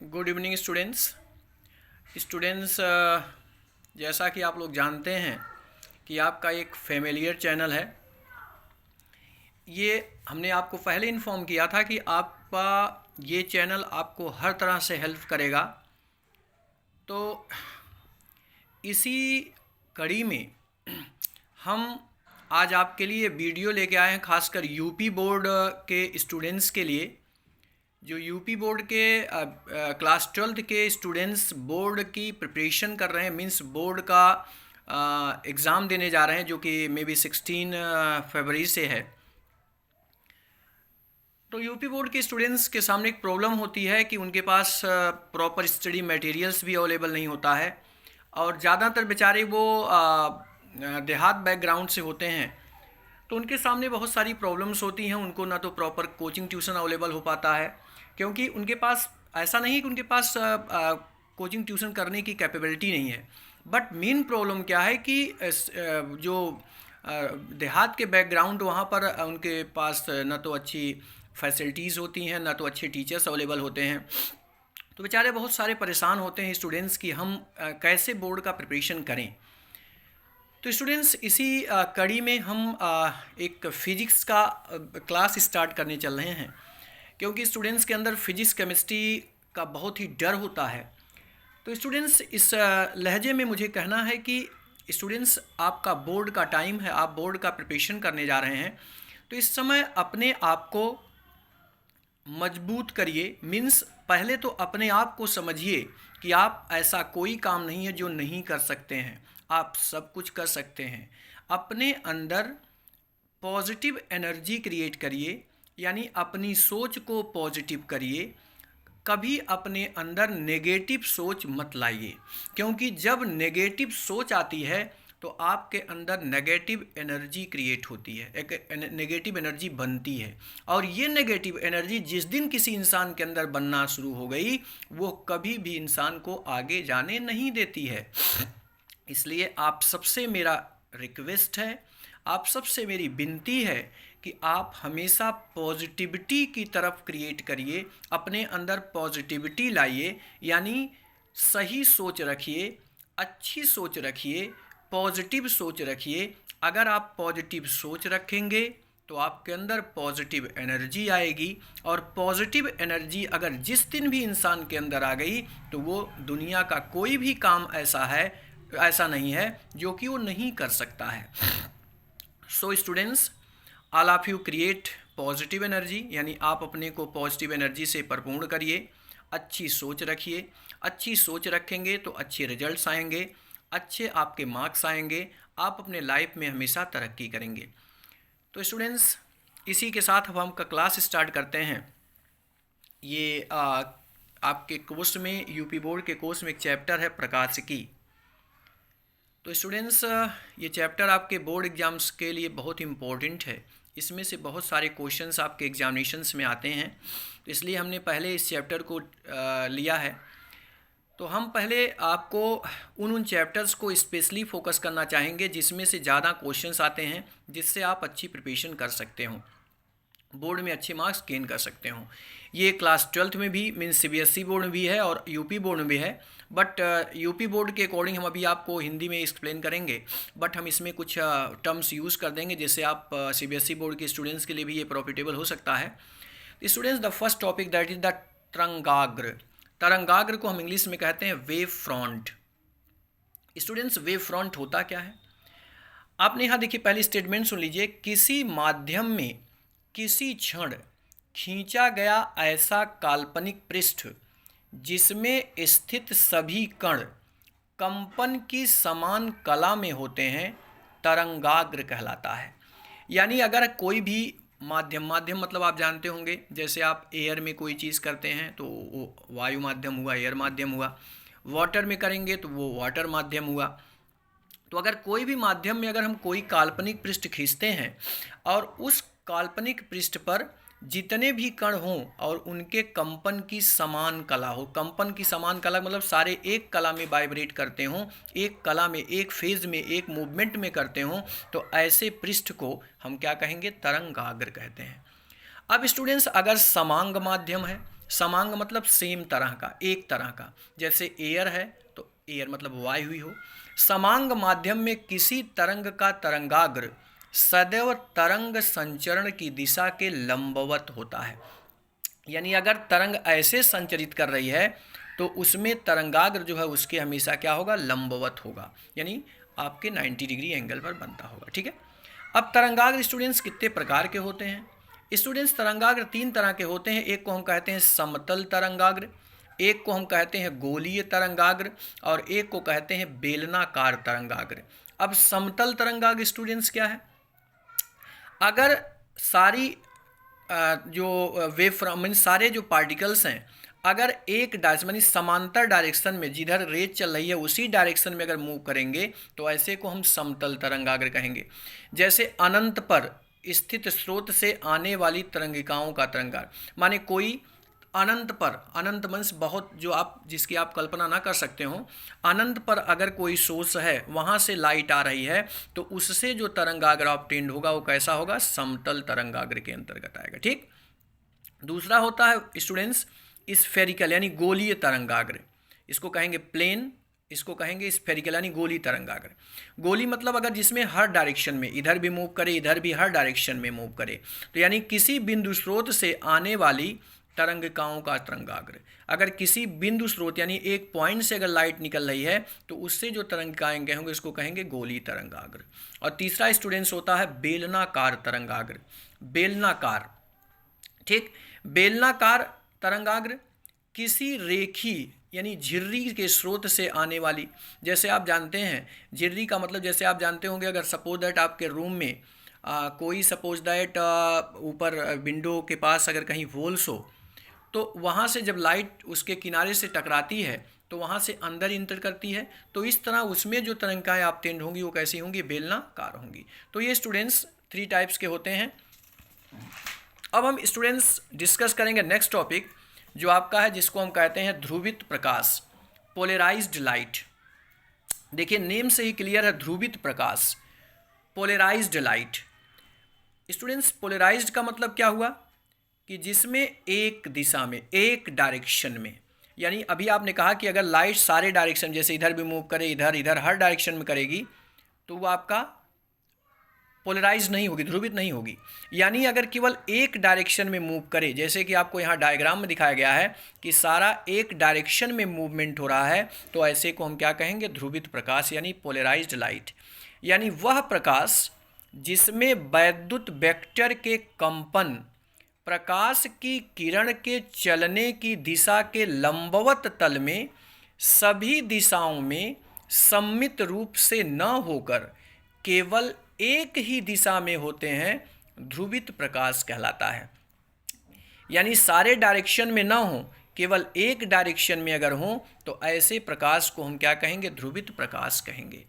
Good evening students. Students, जैसा कि आप लोग जानते हैं कि आपका एक फेमिलियर चैनल है। ये हमने आपको पहले इन्फॉर्म किया था कि आपका ये चैनल आपको हर तरह से हेल्प करेगा। तो इसी कड़ी में हम आज आपके लिए वीडियो लेके आए हैं, खासकर यूपी बोर्ड के स्टूडेंट्स के लिए। जो यूपी बोर्ड के क्लास 12th के स्टूडेंट्स बोर्ड की प्रिपरेशन कर रहे हैं, मींस बोर्ड का एग्ज़ाम देने जा रहे हैं, जो कि मे बी 16 फरवरी से है। तो यूपी बोर्ड के स्टूडेंट्स के सामने एक प्रॉब्लम होती है कि उनके पास प्रॉपर स्टडी मटेरियल्स भी अवेलेबल नहीं होता है, और ज़्यादातर बेचारे वो देहात बैकग्राउंड से होते हैं। तो उनके सामने बहुत सारी प्रॉब्लम्स होती हैं। उनको ना तो प्रॉपर कोचिंग ट्यूशन अवेलेबल हो पाता है, क्योंकि उनके पास ऐसा नहीं कि उनके पास कोचिंग ट्यूशन करने की कैपेबिलिटी नहीं है। बट मेन प्रॉब्लम क्या है कि जो देहात के बैकग्राउंड, वहाँ पर उनके पास ना तो अच्छी फैसिलिटीज़ होती हैं, ना तो अच्छे टीचर्स अवेलेबल होते हैं। तो बेचारे बहुत सारे परेशान होते हैं स्टूडेंट्स कि हम कैसे बोर्ड का प्रिपरेशन करें। तो स्टूडेंट्स, इसी कड़ी में हम एक फ़िज़िक्स का क्लास स्टार्ट करने चल रहे हैं, क्योंकि स्टूडेंट्स के अंदर फिजिक्स केमिस्ट्री का बहुत ही डर होता है। तो स्टूडेंट्स, इस लहजे में मुझे कहना है कि स्टूडेंट्स, आपका बोर्ड का टाइम है, आप बोर्ड का प्रिपरेशन करने जा रहे हैं। तो इस समय अपने आप को मजबूत करिए। मीन्स पहले तो अपने आप को समझिए कि आप ऐसा कोई काम नहीं है जो नहीं कर सकते हैं, आप सब कुछ कर सकते हैं। अपने अंदर पॉजिटिव एनर्जी क्रिएट करिए, यानी अपनी सोच को पॉजिटिव करिए। कभी अपने अंदर नेगेटिव सोच मत लाइए, क्योंकि जब नेगेटिव सोच आती है तो आपके अंदर नेगेटिव एनर्जी क्रिएट होती है, एक नेगेटिव एनर्जी बनती है। और ये नेगेटिव एनर्जी जिस दिन किसी इंसान के अंदर बनना शुरू हो गई, वो कभी भी इंसान को आगे जाने नहीं देती है। इसलिए आप सबसे मेरा रिक्वेस्ट है, आप सबसे मेरी विनती है कि आप हमेशा पॉजिटिविटी की तरफ क्रिएट करिए, अपने अंदर पॉजिटिविटी लाइए, यानी सही सोच रखिए, अच्छी सोच रखिए, पॉजिटिव सोच रखिए। अगर आप पॉजिटिव सोच रखेंगे तो आपके अंदर पॉजिटिव एनर्जी आएगी, और पॉजिटिव एनर्जी अगर जिस दिन भी इंसान के अंदर आ गई, तो वो दुनिया का कोई भी काम ऐसा नहीं है जो कि वो नहीं कर सकता है। सो students, all of you create positive energy, यानी आप अपने को पॉजिटिव एनर्जी से परिपूर्ण करिए। अच्छी सोच रखिए, अच्छी सोच रखेंगे तो अच्छे रिजल्ट्स आएंगे, अच्छे आपके मार्क्स आएंगे, आप अपने लाइफ में हमेशा तरक्की करेंगे। तो स्टूडेंट्स, इसी के साथ अब हम क्लास स्टार्ट करते हैं। ये आपके कोर्स में, यूपी बोर्ड के कोर्स में एक चैप्टर है प्रकाशिकी। तो स्टूडेंट्स, ये चैप्टर आपके बोर्ड एग्ज़ाम्स के लिए बहुत इम्पोर्टेंट है। इसमें से बहुत सारे क्वेश्चंस आपके एग्जामिनेशंस में आते हैं, तो इसलिए हमने पहले इस चैप्टर को लिया है। तो हम पहले आपको उन चैप्टर्स को स्पेशली फोकस करना चाहेंगे जिसमें से ज़्यादा क्वेश्चंस आते हैं, जिससे आप अच्छी प्रिपरेशन कर सकते हो, बोर्ड में अच्छे मार्क्स गेन कर सकते हो। ये क्लास 12th में भी, मीन्स सीबीएसई बोर्ड में भी है और यूपी बोर्ड में भी है। बट यूपी बोर्ड के अकॉर्डिंग हम अभी आपको हिंदी में एक्सप्लेन करेंगे, बट हम इसमें कुछ टर्म्स यूज़ कर देंगे, जिससे आप सीबीएसई बोर्ड के स्टूडेंट्स के लिए भी ये प्रॉफिटेबल हो सकता है। Students, the first topic that is the तरंगाग्र। तरंगाग्र को हम इंग्लिश में कहते हैं wave front. Students, wave front होता क्या है? आपने यहाँ देखिए, पहली स्टेटमेंट सुन लीजिए। किसी माध्यम में किसी क्षण खींचा गया ऐसा काल्पनिक पृष्ठ जिसमें स्थित सभी कण कंपन की समान कला में होते हैं, तरंगाग्र कहलाता है। यानी अगर कोई भी माध्यम मतलब आप जानते होंगे, जैसे आप एयर में कोई चीज़ करते हैं तो वो वायु माध्यम हुआ, एयर माध्यम हुआ। वाटर में करेंगे तो वो वाटर माध्यम हुआ। तो अगर कोई भी माध्यम में अगर हम कोई काल्पनिक पृष्ठ खींचते हैं और उस काल्पनिक पृष्ठ पर जितने भी कण हों और उनके कंपन की समान कला हो, कंपन की समान कला मतलब सारे एक कला में वाइब्रेट करते हों, एक कला में, एक फेज में, एक मूवमेंट में करते हों, तो ऐसे पृष्ठ को हम क्या कहेंगे? तरंगाग्र कहते हैं। अब स्टूडेंट्स, अगर समांग माध्यम है, समांग मतलब सेम तरह का, एक तरह का, जैसे एयर है तो एयर मतलब वायु ही हो। समांग माध्यम में किसी तरंग का तरंगाग्र सदैव तरंग संचरण की दिशा के लंबवत होता है। यानी अगर तरंग ऐसे संचरित कर रही है तो उसमें तरंगाग्र जो है उसके हमेशा क्या होगा, लंबवत होगा, यानी आपके 90 डिग्री एंगल पर बनता होगा। ठीक है। अब तरंगाग्र स्टूडेंट्स कितने प्रकार के होते हैं? स्टूडेंट्स तरंगाग्र तीन तरह के होते हैं। एक को हम कहते हैं समतल तरंगाग्र, एक को हम कहते हैं गोलीय तरंगाग्र, और एक को कहते हैं बेलनाकार तरंगाग्र। अब समतल तरंगाग्र स्टूडेंट्स क्या है? अगर सारी जो वेव फ्रॉम मीन सारे जो पार्टिकल्स हैं अगर एक डायरेक्शन समांतर डायरेक्शन में, जिधर रेज चल रही है उसी डायरेक्शन में अगर मूव करेंगे तो ऐसे को हम समतल तरंगाग्र कहेंगे। जैसे अनंत पर स्थित स्रोत से आने वाली तरंगिकाओं का तरंगाग्र, माने कोई अनंत पर, अनंत मंस बहुत, जो आप जिसकी आप कल्पना ना कर सकते हो, अनंत पर अगर कोई सोर्स है वहाँ से लाइट आ रही है तो उससे जो तरंगाग्र ऑब्टेन्ड होगा वो कैसा होगा, समतल तरंगाग्र के अंतर्गत आएगा। ठीक। दूसरा होता है स्टूडेंट्स स्फेरिकल यानी गोलीय तरंगाग्र, इसको कहेंगे प्लेन, इसको कहेंगे स्फेरिकल यानी गोली तरंगाग्र। गोली मतलब अगर जिसमें हर डायरेक्शन में, इधर भी मूव करे इधर भी हर डायरेक्शन में मूव करे, तो यानी किसी बिंदु स्रोत से आने वाली तरंगिकाओं का तरंगाग्र। अगर किसी बिंदु स्रोत यानी एक पॉइंट से अगर लाइट निकल रही है तो उससे जो तरंगिकाएं होंगे उसको कहेंगे गोली तरंगाग्र। और तीसरा स्टूडेंट्स होता है बेलनाकार तरंगाग्र, बेलनाकार। ठीक। बेलनाकार तरंगाग्र किसी रेखी यानी झिर्री के स्रोत से आने वाली, जैसे आप जानते हैं झिर्री का मतलब, जैसे आप जानते होंगे अगर सपोज दैट आपके रूम में कोई सपोज दैट ऊपर विंडो के पास अगर कहीं होल्स हो तो वहाँ से जब लाइट उसके किनारे से टकराती है तो वहाँ से अंदर इंटर करती है, तो इस तरह उसमें जो तरंगिकाएं ऑब्टेन्ड होंगी वो कैसी होंगी, बेलनाकार होंगी। तो ये स्टूडेंट्स 3 टाइप्स के होते हैं। अब हम स्टूडेंट्स डिस्कस करेंगे नेक्स्ट टॉपिक जो आपका है, जिसको हम कहते हैं ध्रुवित प्रकाश, पोलराइज्ड लाइट। देखिए नेम से ही क्लियर है, ध्रुवित प्रकाश, पोलराइज्ड लाइट। स्टूडेंट्स पोलराइज्ड का मतलब क्या हुआ कि जिसमें एक दिशा में, एक डायरेक्शन में, यानी अभी आपने कहा कि अगर लाइट सारे डायरेक्शन, जैसे इधर भी मूव करे इधर इधर हर डायरेक्शन में करेगी तो वो आपका पोलराइज नहीं होगी, ध्रुवित नहीं होगी। यानी अगर केवल एक डायरेक्शन में मूव करे, जैसे कि आपको यहाँ डायग्राम में दिखाया गया है कि सारा एक डायरेक्शन में मूवमेंट हो रहा है, तो ऐसे को हम क्या कहेंगे, ध्रुवित प्रकाश यानी पोलराइज्ड लाइट। यानी वह प्रकाश जिसमें वैद्युत वेक्टर के कंपन प्रकाश की किरण के चलने की दिशा के लंबवत तल में सभी दिशाओं में सम्मित रूप से न होकर केवल एक ही दिशा में होते हैं, ध्रुवित प्रकाश कहलाता है। यानी सारे डायरेक्शन में ना हो, केवल एक डायरेक्शन में अगर हो तो ऐसे प्रकाश को हम क्या कहेंगे, ध्रुवित प्रकाश कहेंगे।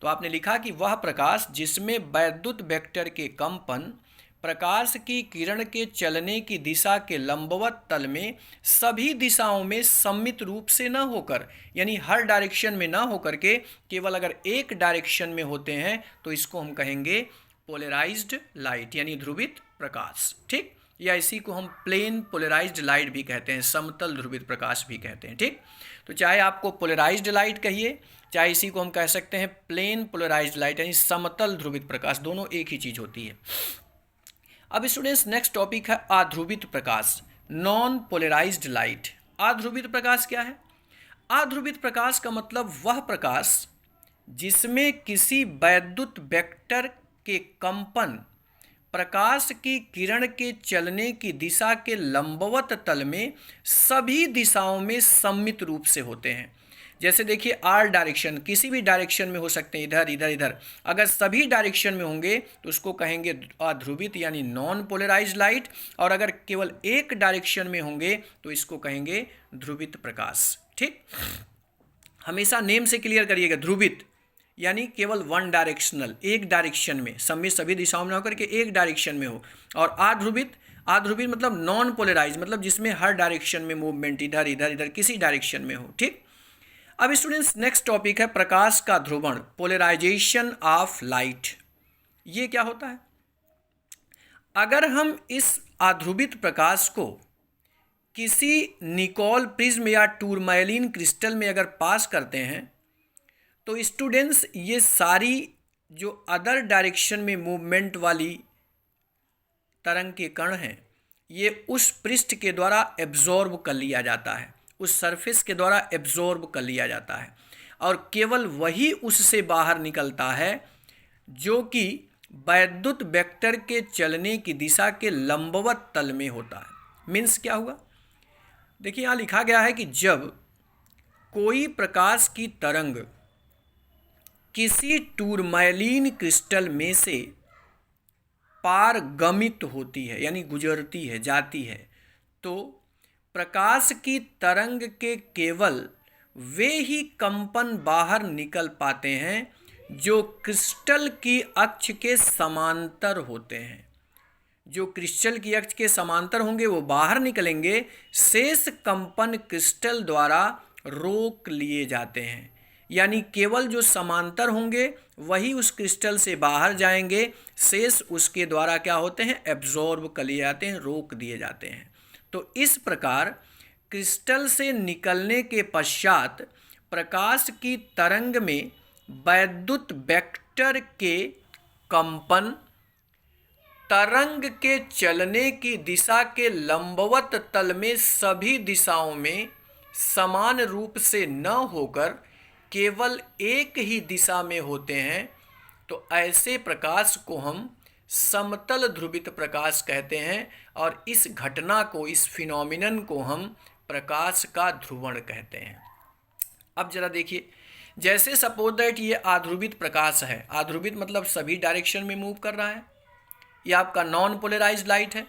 तो आपने लिखा कि वह प्रकाश जिसमें वैद्युत वेक्टर के कंपन प्रकाश की किरण के चलने की दिशा के लंबवत तल में सभी दिशाओं में सम्मित रूप से न होकर, यानी हर डायरेक्शन में ना होकर के केवल अगर एक डायरेक्शन में होते हैं तो इसको हम कहेंगे पोलराइज्ड लाइट यानी ध्रुवित प्रकाश। ठीक। या इसी को हम प्लेन पोलराइज्ड लाइट भी कहते हैं, समतल ध्रुवित प्रकाश भी कहते हैं। ठीक। तो चाहे आपको पोलराइज्ड लाइट कहिए, चाहे इसी को हम कह सकते हैं प्लेन पोलराइज्ड लाइट यानी समतल ध्रुवित प्रकाश, दोनों एक ही चीज़ होती है। अब स्टूडेंट्स नेक्स्ट टॉपिक है अध्रुवित प्रकाश, नॉन पोलराइज्ड लाइट। अध्रुवित प्रकाश क्या है? अध्रुवित प्रकाश का मतलब वह प्रकाश जिसमें किसी वैद्युत वेक्टर के कंपन प्रकाश की किरण के चलने की दिशा के लंबवत तल में सभी दिशाओं में सम्मित रूप से होते हैं। जैसे देखिए आर डायरेक्शन, किसी भी डायरेक्शन में हो सकते हैं, इधर इधर इधर, अगर सभी डायरेक्शन में होंगे तो उसको कहेंगे अध्रुवित यानी नॉन पोलराइज्ड लाइट, और अगर केवल एक डायरेक्शन में होंगे तो इसको कहेंगे ध्रुवित प्रकाश। ठीक। हमेशा नेम से क्लियर करिएगा, ध्रुवित यानी केवल वन डायरेक्शनल, एक डायरेक्शन में, सभी दिशाओं में होकर के एक डायरेक्शन में हो। और अध्रुवित, अध्रुवित मतलब नॉन पोलराइज, मतलब जिसमें हर डायरेक्शन में मूवमेंट इधर इधर इधर किसी डायरेक्शन में हो। ठीक। अब स्टूडेंट्स नेक्स्ट टॉपिक है प्रकाश का ध्रुवण, पोलराइजेशन ऑफ लाइट। ये क्या होता है? अगर हम इस अध्रुवित प्रकाश को किसी निकोल प्रिज्म या टूरमैलिन क्रिस्टल में अगर पास करते हैं तो स्टूडेंट्स ये सारी जो अदर डायरेक्शन में मूवमेंट वाली तरंग के कण हैं ये उस पृष्ठ के द्वारा एब्जॉर्ब कर लिया जाता है, उस सरफेस के द्वारा एब्जॉर्ब कर लिया जाता है और केवल वही उससे बाहर निकलता है जो कि वैद्युत वेक्टर के चलने की दिशा के लंबवत तल में होता है। मीन्स क्या हुआ, देखिए यहाँ लिखा गया है कि जब कोई प्रकाश की तरंग किसी टूरमैलिन क्रिस्टल में से पारगमित होती है यानी गुजरती है, जाती है, तो प्रकाश की तरंग के केवल वे ही कंपन बाहर निकल पाते हैं जो क्रिस्टल की अक्ष के समांतर होते हैं। जो क्रिस्टल की अक्ष के समांतर होंगे वो बाहर निकलेंगे, शेष कंपन क्रिस्टल द्वारा रोक लिए जाते हैं। यानी केवल जो समांतर होंगे वही उस क्रिस्टल से बाहर जाएंगे, शेष उसके द्वारा क्या होते हैं, एब्जॉर्ब कर लिए जाते हैं, रोक दिए जाते हैं। तो इस प्रकार क्रिस्टल से निकलने के पश्चात प्रकाश की तरंग में वैद्युत वेक्टर के कंपन तरंग के चलने की दिशा के लंबवत तल में सभी दिशाओं में समान रूप से न होकर केवल एक ही दिशा में होते हैं। तो ऐसे प्रकाश को हम समतल ध्रुवित प्रकाश कहते हैं और इस घटना को, इस फिनोमिनन को हम प्रकाश का ध्रुवण कहते हैं। अब जरा देखिए, जैसे सपोज दैट ये आध्रुवित प्रकाश है, आध्रुवित मतलब सभी डायरेक्शन में मूव कर रहा है, ये आपका नॉन पोलराइज्ड लाइट है।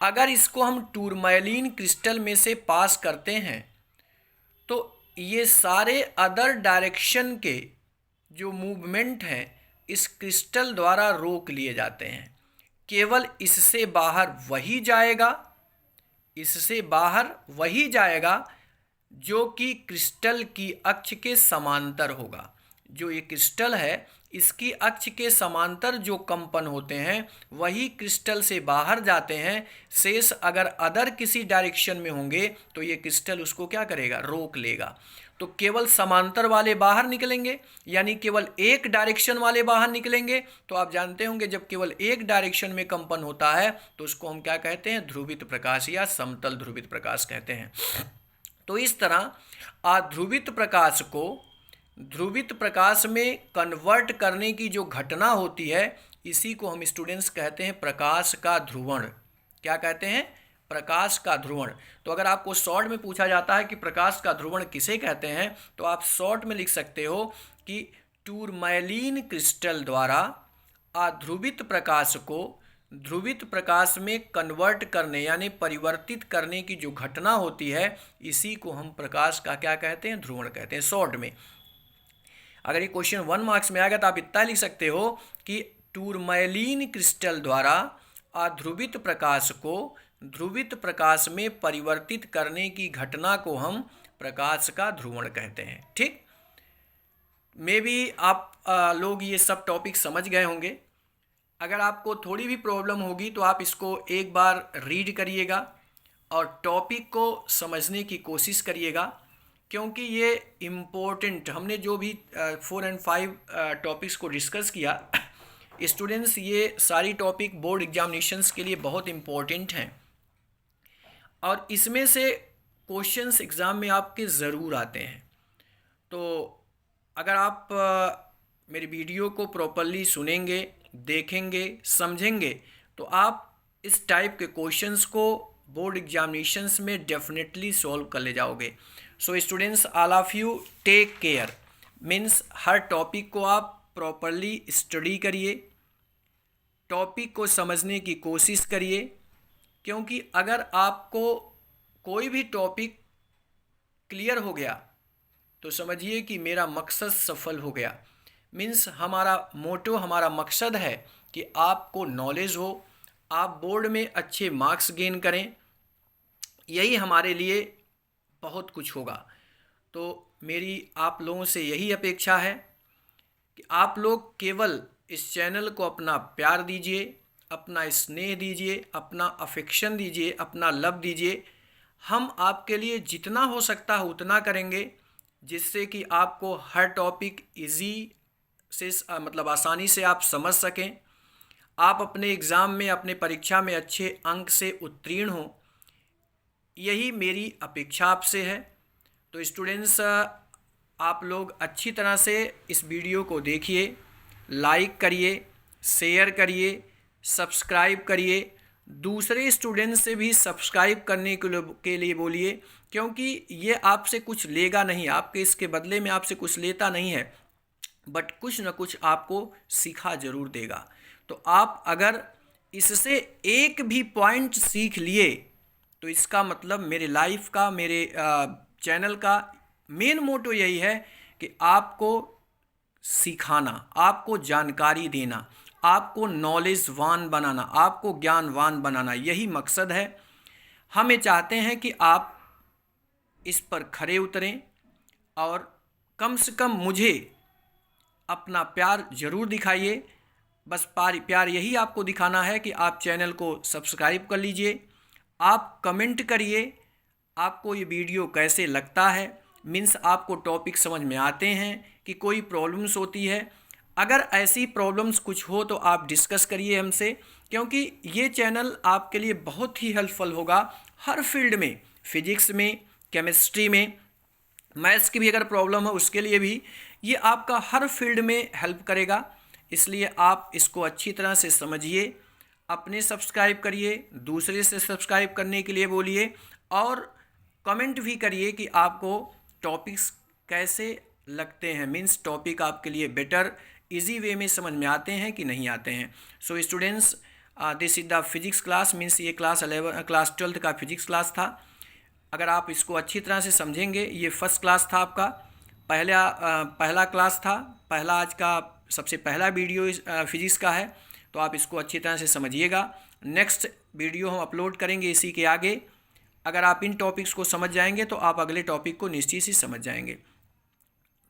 अगर इसको हम टूरमैलिन क्रिस्टल में से पास करते हैं तो ये सारे अदर डायरेक्शन के जो मूवमेंट हैं इस क्रिस्टल द्वारा रोक लिए जाते हैं। केवल इससे बाहर वही जाएगा, इससे बाहर वही जाएगा जो कि क्रिस्टल की अक्ष के समांतर होगा। जो ये क्रिस्टल है इसकी अक्ष के समांतर जो कंपन होते हैं वही क्रिस्टल से बाहर जाते हैं। शेष अगर अदर किसी डायरेक्शन में होंगे तो ये क्रिस्टल उसको क्या करेगा, रोक लेगा। तो केवल समांतर वाले बाहर निकलेंगे, यानी केवल एक डायरेक्शन वाले बाहर निकलेंगे। तो आप जानते होंगे जब केवल एक डायरेक्शन में कंपन होता है तो उसको हम क्या कहते हैं, ध्रुवित प्रकाश या समतल ध्रुवित प्रकाश कहते हैं। तो इस तरह अध्रुवित प्रकाश को ध्रुवित प्रकाश में कन्वर्ट करने की जो घटना होती है इसी को हम स्टूडेंट्स कहते हैं प्रकाश का ध्रुवण। क्या कहते हैं, प्रकाश का ध्रुवण। तो अगर आपको शॉर्ट में पूछा जाता है कि प्रकाश का ध्रुवण किसे कहते हैं तो आप शॉर्ट में लिख सकते हो कि टूरमैलिन क्रिस्टल द्वारा अध्रुवित प्रकाश को ध्रुवित प्रकाश में कन्वर्ट करने यानी परिवर्तित करने की जो घटना होती है इसी को हम प्रकाश का क्या कहते हैं, ध्रुवण कहते हैं शॉर्ट में। अगर ये क्वेश्चन 1 मार्क्स में आएगा तो आप इतना लिख सकते हो कि टूरमैलिन क्रिस्टल द्वारा अध्रुवित प्रकाश को ध्रुवित प्रकाश में परिवर्तित करने की घटना को हम प्रकाश का ध्रुवण कहते हैं। ठीक, मे बी आप लोग ये सब टॉपिक समझ गए होंगे। अगर आपको थोड़ी भी प्रॉब्लम होगी तो आप इसको एक बार रीड करिएगा और टॉपिक को समझने की कोशिश करिएगा, क्योंकि ये इम्पोर्टेंट, हमने जो भी 4 और 5 टॉपिक्स को डिस्कस किया स्टूडेंट्स, ये सारी टॉपिक बोर्ड एग्जामिनेशंस के लिए बहुत इम्पोर्टेंट हैं और इसमें से क्वेश्चंस एग्ज़ाम में आपके ज़रूर आते हैं। तो अगर आप मेरी वीडियो को प्रॉपरली सुनेंगे, देखेंगे, समझेंगे तो आप इस टाइप के क्वेश्चंस को बोर्ड एग्जामिनेशंस में डेफिनेटली सॉल्व कर ले जाओगे। So students, all of you take care. Means हर टॉपिक को आप प्रॉपरली स्टडी करिए, टॉपिक को समझने की कोशिश करिए, क्योंकि अगर आपको कोई भी टॉपिक क्लियर हो गया तो समझिए कि मेरा मकसद सफल हो गया। मीन्स हमारा मोटो, हमारा मकसद है कि आपको नॉलेज हो, आप बोर्ड में अच्छे मार्क्स गेन करें, यही हमारे लिए बहुत कुछ होगा। तो मेरी आप लोगों से यही अपेक्षा है कि आप लोग केवल इस चैनल को अपना प्यार दीजिए, अपना स्नेह दीजिए, अपना अफेक्शन दीजिए, अपना लव दीजिए। हम आपके लिए जितना हो सकता है उतना करेंगे, जिससे कि आपको हर टॉपिक इजी से मतलब आसानी से आप समझ सकें, आप अपने एग्ज़ाम में, अपने परीक्षा में अच्छे अंक से उत्तीर्ण हों, यही मेरी अपेक्षा आपसे है। तो स्टूडेंट्स, आप लोग अच्छी तरह से इस वीडियो को देखिए, लाइक करिए, शेयर करिए, सब्सक्राइब करिए, दूसरे स्टूडेंट्स से भी सब्सक्राइब करने के लिए बोलिए, क्योंकि ये आपसे कुछ लेगा नहीं, आपके इसके बदले में आपसे कुछ लेता नहीं है, बट कुछ न कुछ आपको सीखा ज़रूर देगा। तो आप अगर इससे एक भी पॉइंट सीख लिए तो इसका मतलब मेरे लाइफ का, मेरे चैनल का मेन मोटो यही है कि आपको सिखाना, आपको जानकारी देना, आपको नॉलेजवान बनाना, आपको ज्ञानवान बनाना, यही मकसद है। हम ये चाहते हैं कि आप इस पर खरे उतरें और कम से कम मुझे अपना प्यार ज़रूर दिखाइए। बस प्यार यही आपको दिखाना है कि आप चैनल को सब्सक्राइब कर लीजिए, आप कमेंट करिए आपको ये वीडियो कैसे लगता है, मीन्स आपको टॉपिक समझ में आते हैं कि कोई प्रॉब्लम्स होती है। अगर ऐसी प्रॉब्लम्स कुछ हो तो आप डिस्कस करिए हमसे, क्योंकि ये चैनल आपके लिए बहुत ही हेल्पफुल होगा हर फील्ड में, फिजिक्स में, केमिस्ट्री में, मैथ्स की भी अगर प्रॉब्लम है उसके लिए भी ये आपका हर फील्ड में हेल्प करेगा। इसलिए आप इसको अच्छी तरह से समझिए, अपने सब्सक्राइब करिए, दूसरे से सब्सक्राइब करने के लिए बोलिए और कमेंट भी करिए कि आपको टॉपिक्स कैसे लगते हैं, मीन्स टॉपिक आपके लिए बेटर इजी वे में समझ में आते हैं कि नहीं आते हैं। So students, this is the physics class, means ये क्लास 12th का फिजिक्स क्लास था। अगर आप इसको अच्छी तरह से समझेंगे, ये फर्स्ट क्लास था आपका, पहला क्लास था, पहला आज का सबसे पहला वीडियो फिजिक्स का है, तो आप इसको अच्छी तरह से समझिएगा। नेक्स्ट वीडियो हम अपलोड करेंगे इसी के आगे। अगर आप इन टॉपिक्स को समझ जाएंगे तो आप अगले टॉपिक को निश्चित ही समझ जाएंगे।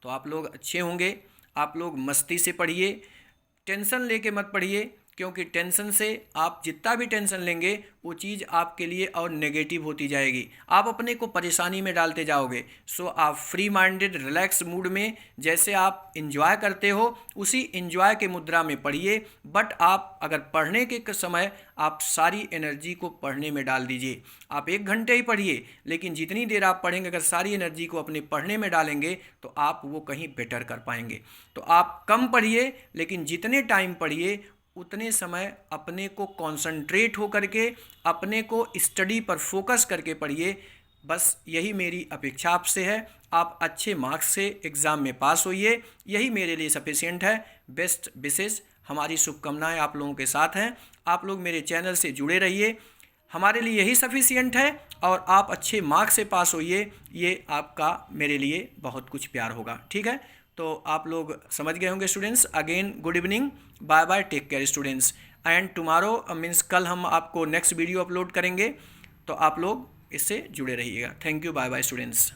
तो आप लोग अच्छे होंगे, आप लोग मस्ती से पढ़िए, टेंशन लेके मत पढ़िए, क्योंकि टेंशन से आप जितना भी टेंशन लेंगे वो चीज़ आपके लिए और नेगेटिव होती जाएगी, आप अपने को परेशानी में डालते जाओगे। सो आप फ्री माइंडेड रिलैक्स मूड में जैसे आप इंजॉय करते हो उसी इंजॉय के मुद्रा में पढ़िए। बट आप अगर पढ़ने के समय आप सारी एनर्जी को पढ़ने में डाल दीजिए। आप 1 घंटे ही पढ़िए, लेकिन जितनी देर आप पढ़ेंगे अगर सारी एनर्जी को अपने पढ़ने में डालेंगे तो आप वो कहीं बेटर कर पाएंगे। तो आप कम पढ़िए, लेकिन जितने टाइम पढ़िए उतने समय अपने को कंसंट्रेट हो करके, अपने को स्टडी पर फोकस करके पढ़िए। बस यही मेरी अपेक्षा आपसे है, आप अच्छे मार्क्स से एग्ज़ाम में पास होइए, यही मेरे लिए सफिशिएंट है। बेस्ट विशेष, हमारी शुभकामनाएं आप लोगों के साथ हैं। आप लोग मेरे चैनल से जुड़े रहिए, हमारे लिए यही सफिशिएंट है, और आप अच्छे मार्क्स से पास होइए, ये आपका मेरे लिए बहुत कुछ प्यार होगा। ठीक है, तो आप लोग समझ गए होंगे students. Again good evening, bye bye, take care students. And tomorrow means कल हम आपको नेक्स्ट वीडियो अपलोड करेंगे, तो आप लोग इससे जुड़े रहिएगा। Thank you, bye bye students.